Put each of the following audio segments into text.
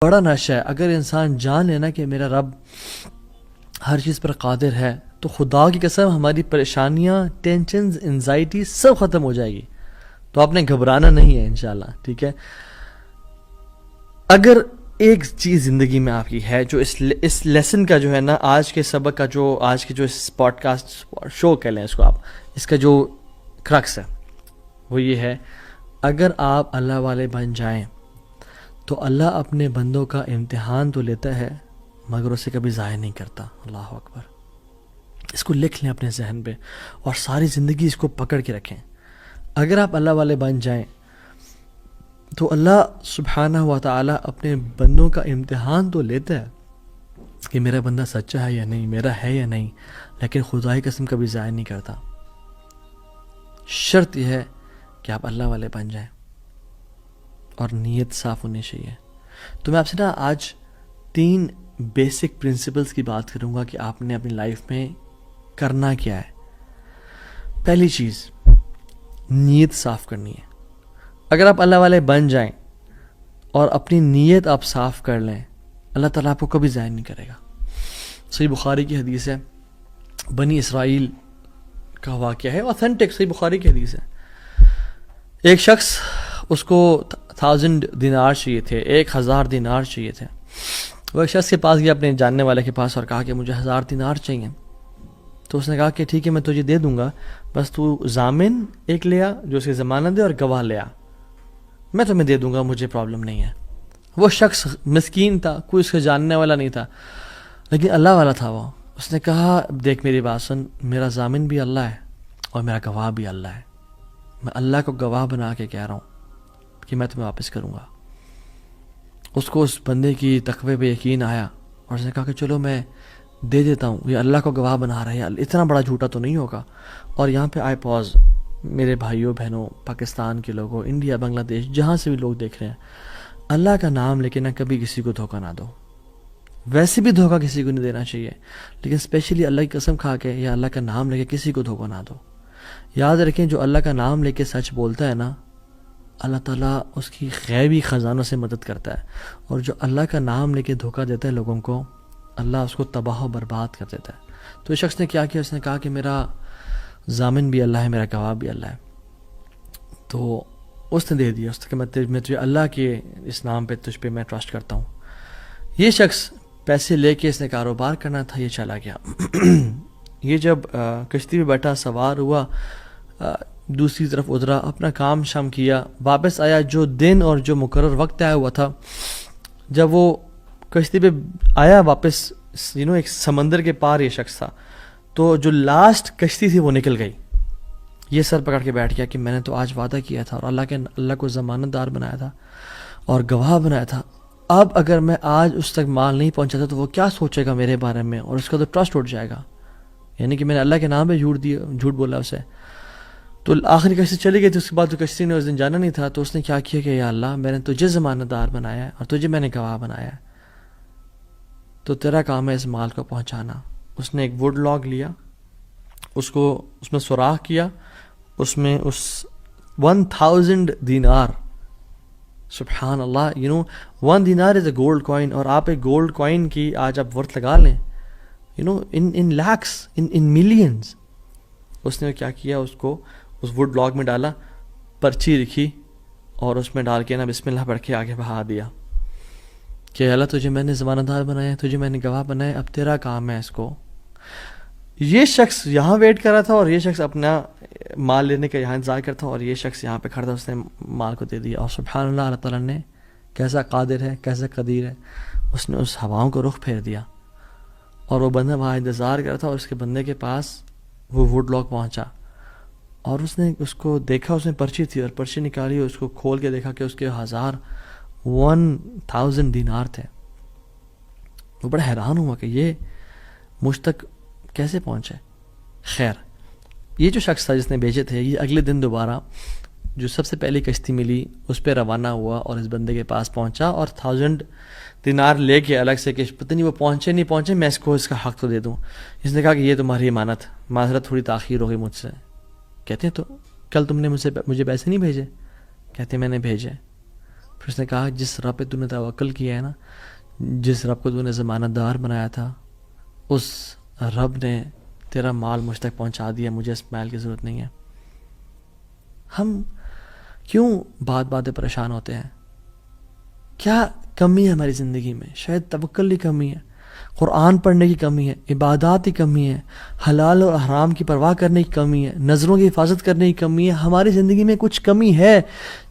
بڑا نشہ ہے. اگر انسان جان لینا کہ میرا رب ہر چیز پر قادر ہے تو خدا کی قسم ہماری پریشانیاں، ٹینشنز، انزائٹی سب ختم ہو جائے گی. تو آپ نے گھبرانا نہیں ہے انشاءاللہ. ٹھیک ہے. اگر ایک چیز زندگی میں آپ کی ہے جو اس لیسن کا جو ہے نا، آج کے سبق کا جو آج کے جو اس پوڈ کاسٹ شو کہہ لیں اس کو آپ، اس کا جو کرکس ہے وہ یہ ہے: اگر آپ اللہ والے بن جائیں تو اللہ اپنے بندوں کا امتحان تو لیتا ہے مگر اسے کبھی ضائع نہیں کرتا. اللہ اکبر. اس کو لکھ لیں اپنے ذہن پہ اور ساری زندگی اس کو پکڑ کے رکھیں. اگر آپ اللہ والے بن جائیں تو اللہ سبحانہ و تعالی اپنے بندوں کا امتحان تو لیتا ہے کہ میرا بندہ سچا ہے یا نہیں، میرا ہے یا نہیں، لیکن خدا کی قسم کبھی ضائع نہیں کرتا. شرط یہ ہے کہ آپ اللہ والے بن جائیں اور نیت صاف ہونی چاہیے. تو میں آپ سے نا آج 3 بیسک پرنسپلز کی بات کروں گا کہ آپ نے اپنی لائف میں کرنا کیا ہے. پہلی چیز، نیت صاف کرنی ہے. اگر آپ اللہ والے بن جائیں اور اپنی نیت آپ صاف کر لیں، اللہ تعالیٰ آپ کو کبھی ضائع نہیں کرے گا. صحیح بخاری کی حدیث ہے، بنی اسرائیل کا واقعہ ہے، اوتھینٹک صحیح بخاری کی حدیث ہے. ایک شخص، اس کو 1000 دینار چاہیے تھے، 1000 دینار چاہیے تھے. وہ ایک شخص کے پاس گیا، اپنے جاننے والے کے پاس، اور کہا کہ مجھے 1000 دینار چاہیے. تو اس نے کہا کہ ٹھیک ہے میں تجھے دے دوں گا، بس تو ضامن ایک لے آ جو اس کی ضمانت دے اور گواہ لے آ، میں تمہیں دے دوں گا، مجھے پرابلم نہیں ہے. وہ شخص مسکین تھا، کوئی اس کے جاننے والا نہیں تھا، لیکن اللہ والا تھا وہ. اس نے کہا دیکھ میری بات سن، میرا ضامن بھی اللہ ہے اور میرا گواہ بھی اللہ ہے. میں اللہ کو گواہ بنا کے کہہ رہا ہوں کہ میں تمہیں واپس کروں گا. اس کو اس بندے کی تقوی پہ یقین آیا اور اس نے کہا کہ چلو میں دے دیتا ہوں، یہ اللہ کو گواہ بنا رہے ہیں، اتنا بڑا جھوٹا تو نہیں ہوگا. اور یہاں پہ آئے پاز، میرے بھائیوں بہنوں، پاکستان کے لوگوں، انڈیا، بنگلہ دیش، جہاں سے بھی لوگ دیکھ رہے ہیں، اللہ کا نام لے کے نہ کبھی کسی کو دھوکہ نہ دو. ویسے بھی دھوکہ کسی کو نہیں دینا چاہیے، لیکن اسپیشلی اللہ کی قسم کھا کے یا اللہ کا نام لے کے کسی کو دھوکہ نہ دو. یاد رکھیں جو اللہ کا نام لے کے سچ بولتا ہے نا، اللہ تعالیٰ اس کی غیبی خزانوں سے مدد کرتا ہے، اور جو اللہ کا نام لے کے دھوکہ دیتا ہے لوگوں کو، اللہ اس کو تباہ و برباد کر دیتا ہے. تو اس شخص نے کیا کیا؟ اس نے کہا کہ میرا ضامن بھی اللہ ہے، میرا گواہ بھی اللہ ہے. تو اس نے دے دیا، اس نے کہا میں تجھے اللہ کے اس نام پہ، تجھ پہ میں ٹرسٹ کرتا ہوں. یہ شخص پیسے لے کے، اس نے کاروبار کرنا تھا، یہ چلا گیا. یہ جب کشتی پہ بیٹھا، سوار ہوا، دوسری طرف اترا، اپنا کام شام کیا، واپس آیا. جو دن اور جو مقرر وقت طے ہوا تھا، جب وہ کشتی پہ آیا واپس، ایک سمندر کے پار یہ شخص تھا، تو جو لاسٹ کشتی تھی وہ نکل گئی. یہ سر پکڑ کے بیٹھ گیا کہ میں نے تو آج وعدہ کیا تھا اور اللہ کو ضمانت دار بنایا تھا اور گواہ بنایا تھا. اب اگر میں آج اس تک مال نہیں پہنچاتا تو وہ کیا سوچے گا میرے بارے میں، اور اس کا تو ٹرسٹ اٹھ جائے گا، یعنی کہ میں نے اللہ کے نام پہ جھوٹ بولا اسے. تو آخری کشتی چلی گئی تھی. اس کے بعد جو کشتی نے اس دن جانا نہیں تھا، تو اس نے کیا کیا کہ یا اللہ میں نے تجھے ضمانت دار بنایا ہے اور تجھے میں نے گواہ بنایا ہے، تو تیرا کام ہے اس مال کو پہنچانا. اس نے ایک ووڈ لاگ لیا، اس میں سوراخ کیا، اس میں اس 1000 دینار، سبحان اللہ، 1 دینار از اے گولڈ کوائن. اور آپ ایک گولڈ کوائن کی آج آپ ورتھ لگا لیں، ان لیکس، ان ملینز. اس نے کیا کیا؟ اس کو اس ووڈ لاگ میں ڈالا، پرچی لکھی اور اس میں ڈال کے نا بسم اللہ پڑھ کے آگے بہا دیا کہ اللہ تجھے میں نے ضمانت دار بنایا، تجھے میں نے گواہ بنایا، اب تیرا کام ہے اس کو. یہ شخص یہاں ویٹ کر رہا تھا اور یہ شخص اپنا مال لینے کا یہاں انتظار کرتا، اور یہ شخص یہاں پہ کھڑا تھا، اس نے مال کو دے دیا. اور سبحان اللہ، اللہ تعالیٰ نے کیسا قادر ہے، کیسا قدیر ہے، اس نے اس ہواؤں کو رخ پھیر دیا اور وہ بندہ وہاں انتظار کر رہا تھا، اور اس کے بندے کے پاس وہ ووڈ لاگ پہنچا اور اس نے اس کو دیکھا، اس میں پرچی تھی اور پرچی نکالی اور اس کو کھول کے دیکھا کہ اس کے 1000 دینار تھے. وہ بڑا حیران ہوا کہ یہ مجھ تک کیسے پہنچے. خیر، یہ جو شخص تھا جس نے بیچے تھے، یہ اگلے دن دوبارہ جو سب سے پہلی کشتی ملی اس پہ روانہ ہوا اور اس بندے کے پاس پہنچا اور 1000 دینار لے کے الگ سے کہ پتہ نہیں وہ پہنچے نہیں پہنچے، میں اس کو اس کا حق تو دے دوں. اس نے کہا کہ یہ تمہاری امانت، معذرت تھوڑی تاخیر ہو گئی مجھ سے. کہتے ہیں تو کل تم نے مجھے پیسے نہیں بھیجے؟ کہتے ہیں میں نے بھیجے. پھر اس نے کہا جس رب پہ تو نے توکل کیا ہے نا، جس رب کو تو نے ضمانت دار بنایا تھا، اس رب نے تیرا مال مجھ تک پہنچا دیا، مجھے اس مال کی ضرورت نہیں ہے۔ ہم کیوں بات پہ پریشان ہوتے ہیں؟ کیا کمی ہے ہماری زندگی میں؟ شاید توکل کی کمی ہے، قرآن پڑھنے کی کمی ہے، عبادات کی کمی ہے، حلال اور حرام کی پرواہ کرنے کی کمی ہے، نظروں کی حفاظت کرنے کی کمی ہے۔ ہماری زندگی میں کچھ کمی ہے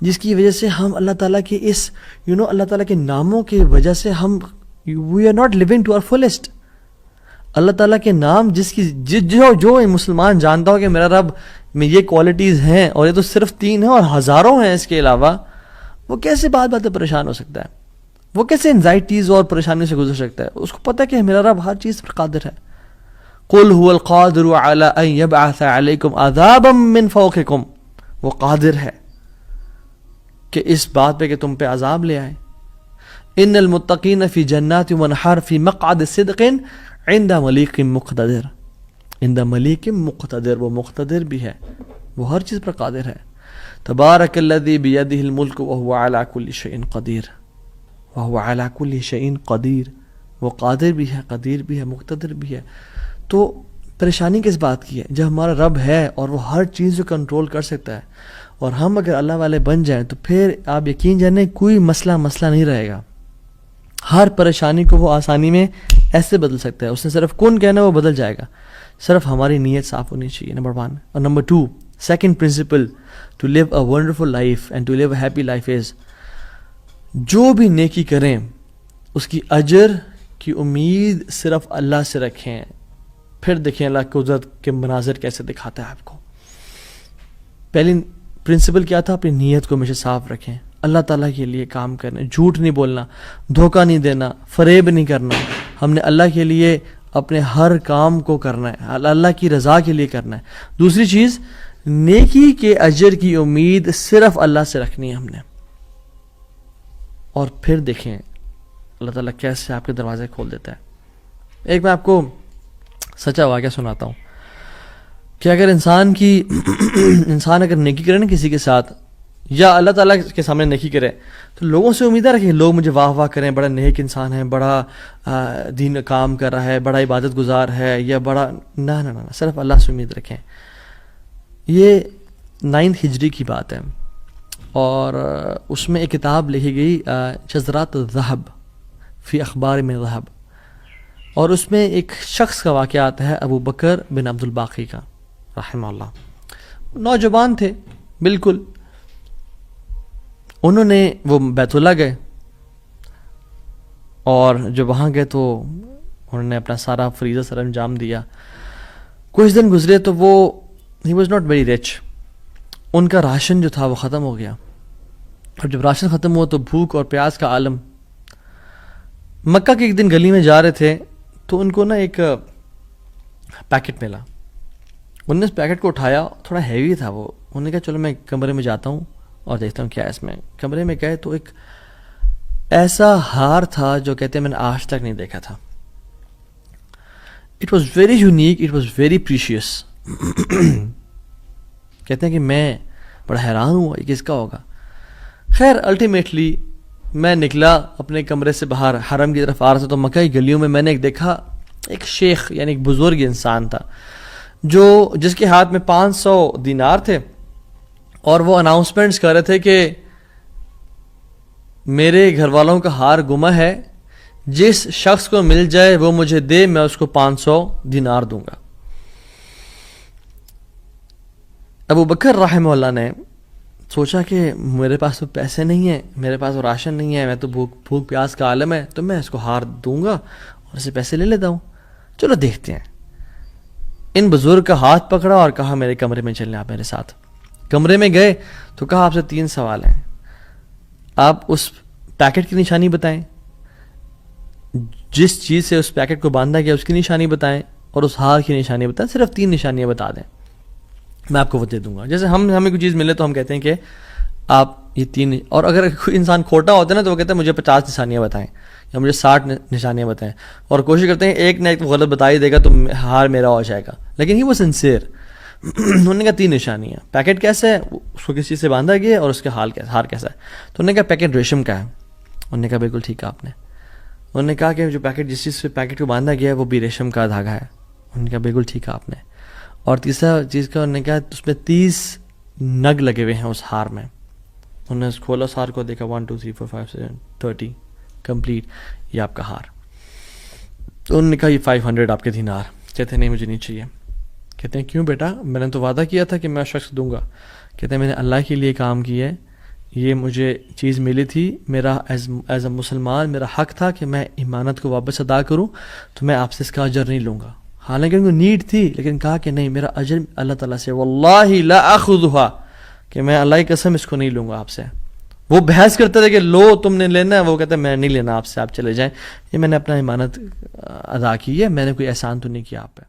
جس کی وجہ سے ہم اللہ تعالیٰ کے اس اللہ تعالیٰ کے ناموں کی وجہ سے ہم we are not living to our fullest. اللہ تعالیٰ کے نام جس کی جو مسلمان جانتا ہو کہ میرا رب میں یہ کوالٹیز ہیں، اور یہ تو صرف 3 ہیں اور ہزاروں ہیں اس کے علاوہ، وہ کیسے بات پریشان ہو سکتا ہے؟ وہ کیسے انزائٹیز اور پریشانیوں سے گزر سکتا ہے؟ اس کو پتہ ہے کہ میرا رب ہر چیز پر قادر ہے۔ قل هو القادر على ان يبعث عليكم عذابا من فوقكم، وہ قادر ہے کہ اس بات پہ کہ تم پہ عذاب لے آئے۔ ان المتقین فی جنات ونہر فی مقعد صدق عند ملیک مقتدر، عند ملیک مقتدر، وہ مقتدر بھی ہے، وہ ہر چیز پر قادر ہے۔ تبارک الذی بیدہ الملک وہو علی کل شیء قدیر، وہو علی کل شیء قدیر، وہ قادر بھی ہے، قدیر بھی ہے، مقتدر بھی ہے۔ تو پریشانی کس بات کی ہے؟ جب ہمارا رب ہے اور وہ ہر چیز کو کنٹرول کر سکتا ہے، اور ہم اگر اللہ والے بن جائیں تو پھر آپ یقین جانیں کوئی مسئلہ نہیں رہے گا۔ ہر پریشانی کو وہ آسانی میں ایسے بدل سکتا ہے، اس نے صرف کن کہنا وہ بدل جائے گا، صرف ہماری نیت صاف ہونی چاہیے، نمبر 1۔ اور number 2، second principle to live a wonderful life and to live a happy life is, جو بھی نیکی کریں اس کی اجر کی امید صرف اللہ سے رکھیں۔ پھر دیکھیں اللہ قدرت کے مناظر کیسے دکھاتا ہے آپ کو۔ پہلی پرنسپل کیا تھا؟ اپنی نیت کو ہمیشہ صاف رکھیں، اللہ تعالیٰ کے لیے کام کرنا، جھوٹ نہیں بولنا، دھوکہ نہیں دینا، فریب نہیں کرنا۔ ہم نے اللہ کے لیے اپنے ہر کام کو کرنا ہے، اللہ کی رضا کے لیے کرنا ہے۔ دوسری چیز، نیکی کے اجر کی امید صرف اللہ سے رکھنی ہے ہم نے۔ اور پھر دیکھیں اللہ تعالیٰ کیسے آپ کے دروازے کھول دیتا ہے۔ ایک میں آپ کو سچا واقعہ سناتا ہوں کہ اگر انسان اگر نیکی کرے نا کسی کے ساتھ، یا اللہ تعالیٰ کے سامنے نیکی کرے، تو لوگوں سے امیدیں رکھیں لوگ مجھے واہ کریں، بڑا نیک انسان ہے، بڑا دین کام کر رہا ہے، بڑا عبادت گزار ہے، یا بڑا نہ صرف اللہ سے امید رکھیں۔ یہ 9 ہجری کی بات ہے، اور اس میں ایک کتاب لکھی گئی شذرات الذہب فی اخبار من ذہب، اور اس میں ایک شخص کا واقعہ آتا ہے، ابو بکر بن عبد الباقی کا رحمہ اللہ۔ نوجوان تھے بالکل، انہوں نے وہ بیت اللہ گئے، اور جب وہاں گئے تو انہوں نے اپنا سارا فریضہ سر انجام دیا۔ کچھ دن گزرے تو وہ ہی واز ناٹ ویری رچ، ان کا راشن جو تھا وہ ختم ہو گیا، اور جب راشن ختم ہوا تو بھوک اور پیاس کا عالم۔ مکہ کے ایک دن گلی میں جا رہے تھے تو ان کو نا ایک پیکٹ ملا، انہوں نے اس پیکٹ کو اٹھایا، تھوڑا ہیوی تھا وہ، انہوں نے کہا چلو میں کمرے میں جاتا ہوں اور دیکھتا ہوں کیا ہے اس میں۔ کمرے میں گئے تو ایک ایسا ہار تھا جو کہتے ہیں میں نے آج تک نہیں دیکھا تھا۔ It was very unique, it was very precious. کہتے ہیں کہ میں بڑا حیران ہوا یہ کس کا ہوگا۔ خیر الٹیمیٹلی میں نکلا اپنے کمرے سے باہر، حرم کی طرف آ رہا تھا، تو مکہ کی گلیوں میں نے ایک دیکھا، ایک شیخ یعنی ایک بزرگ انسان تھا جس کے ہاتھ میں 500 دینار تھے، اور وہ اناؤنسمنٹس کر رہے تھے کہ میرے گھر والوں کا ہار گما ہے، جس شخص کو مل جائے وہ مجھے دے، میں اس کو 500 دینار دوں گا۔ ابو بکر رحمہ اللہ نے سوچا کہ میرے پاس تو پیسے نہیں ہیں، میرے پاس تو راشن نہیں ہے، میں تو بھوک پیاس کا عالم ہے، تو میں اس کو ہار دوں گا اور اسے پیسے لے لیتا ہوں، چلو دیکھتے ہیں۔ ان بزرگ کا ہاتھ پکڑا اور کہا میرے کمرے میں چلیں آپ میرے ساتھ۔ کمرے میں گئے تو کہا آپ سے 3 سوال ہیں، آپ اس پیکٹ کی نشانی بتائیں، جس چیز سے اس پیکٹ کو باندھا گیا اس کی نشانی بتائیں، اور اس ہار کی نشانی بتائیں، صرف 3 نشانیاں بتا دیں، میں آپ کو وہ دے دوں گا۔ جیسے ہمیں کوئی چیز ملے تو ہم کہتے ہیں کہ آپ یہ 3، اور اگر کوئی انسان کھوٹا ہوتا ہے نا تو وہ کہتے ہیں مجھے 50 نشانیاں بتائیں یا مجھے 60 نشانیاں بتائیں، اور کوشش کرتے ہیں ایک نہ ایک غلط بتا ہی دے گا تو ہار میرا ہو جائے گا۔ لیکن ہی وہ سنسیئر، انہوں نے کہا 3 نشانی ہیں. پیکٹ کیسا ہے, اس کو کس چیز سے باندھا گیا ہے, اور اس کا ہار کیسا ہے. تو انہوں نے کہا پیکٹ ریشم کا ہے. انہوں نے کہا بالکل ٹھیک ہے آپ نے. انہوں نے کہا کہ جو پیکٹ جس چیز سے پیکٹ کو باندھا گیا ہے وہ بھی ریشم کا دھاگا ہے. انہوں نے کہا بالکل ٹھیک ہے آپ نے. اور تیسرا چیز کا انہوں نے کہا اس میں 30 نگ لگے ہوئے ہیں اس ہار میں. انہوں نے کھولا اس ہار کو, دیکھا 1 2 3 4 5 6 30 کمپلیٹ, یہ آپ کا ہار. تو انہوں نے کہا یہ 500 آپ کے دینار. کہتے ہیں نہیں مجھے نہیں چاہیے. کہتے ہیں کیوں بیٹا, میں نے تو وعدہ کیا تھا کہ میں شخص دوں گا. کہتے ہیں میں نے اللہ کے لیے کام کیا ہے, یہ مجھے چیز ملی تھی, میرا ایز اے مسلمان میرا حق تھا کہ میں امانت کو واپس ادا کروں, تو میں آپ سے اس کا اجر نہیں لوں گا. حالانکہ ان کو نیڈ تھی, لیکن کہا کہ نہیں میرا اجر اللہ تعالیٰ سے, واللہ لا اخذھا, کہ میں اللہ کی قسم اس کو نہیں لوں گا آپ سے. وہ بحث کرتے تھے کہ لو تم نے لینا ہے, وہ کہتے ہیں میں نہیں لینا آپ سے, آپ چلے جائیں, یہ میں نے اپنا امانت ادا کی ہے, میں نے کوئی احسان تو نہیں کیا آپ پہ.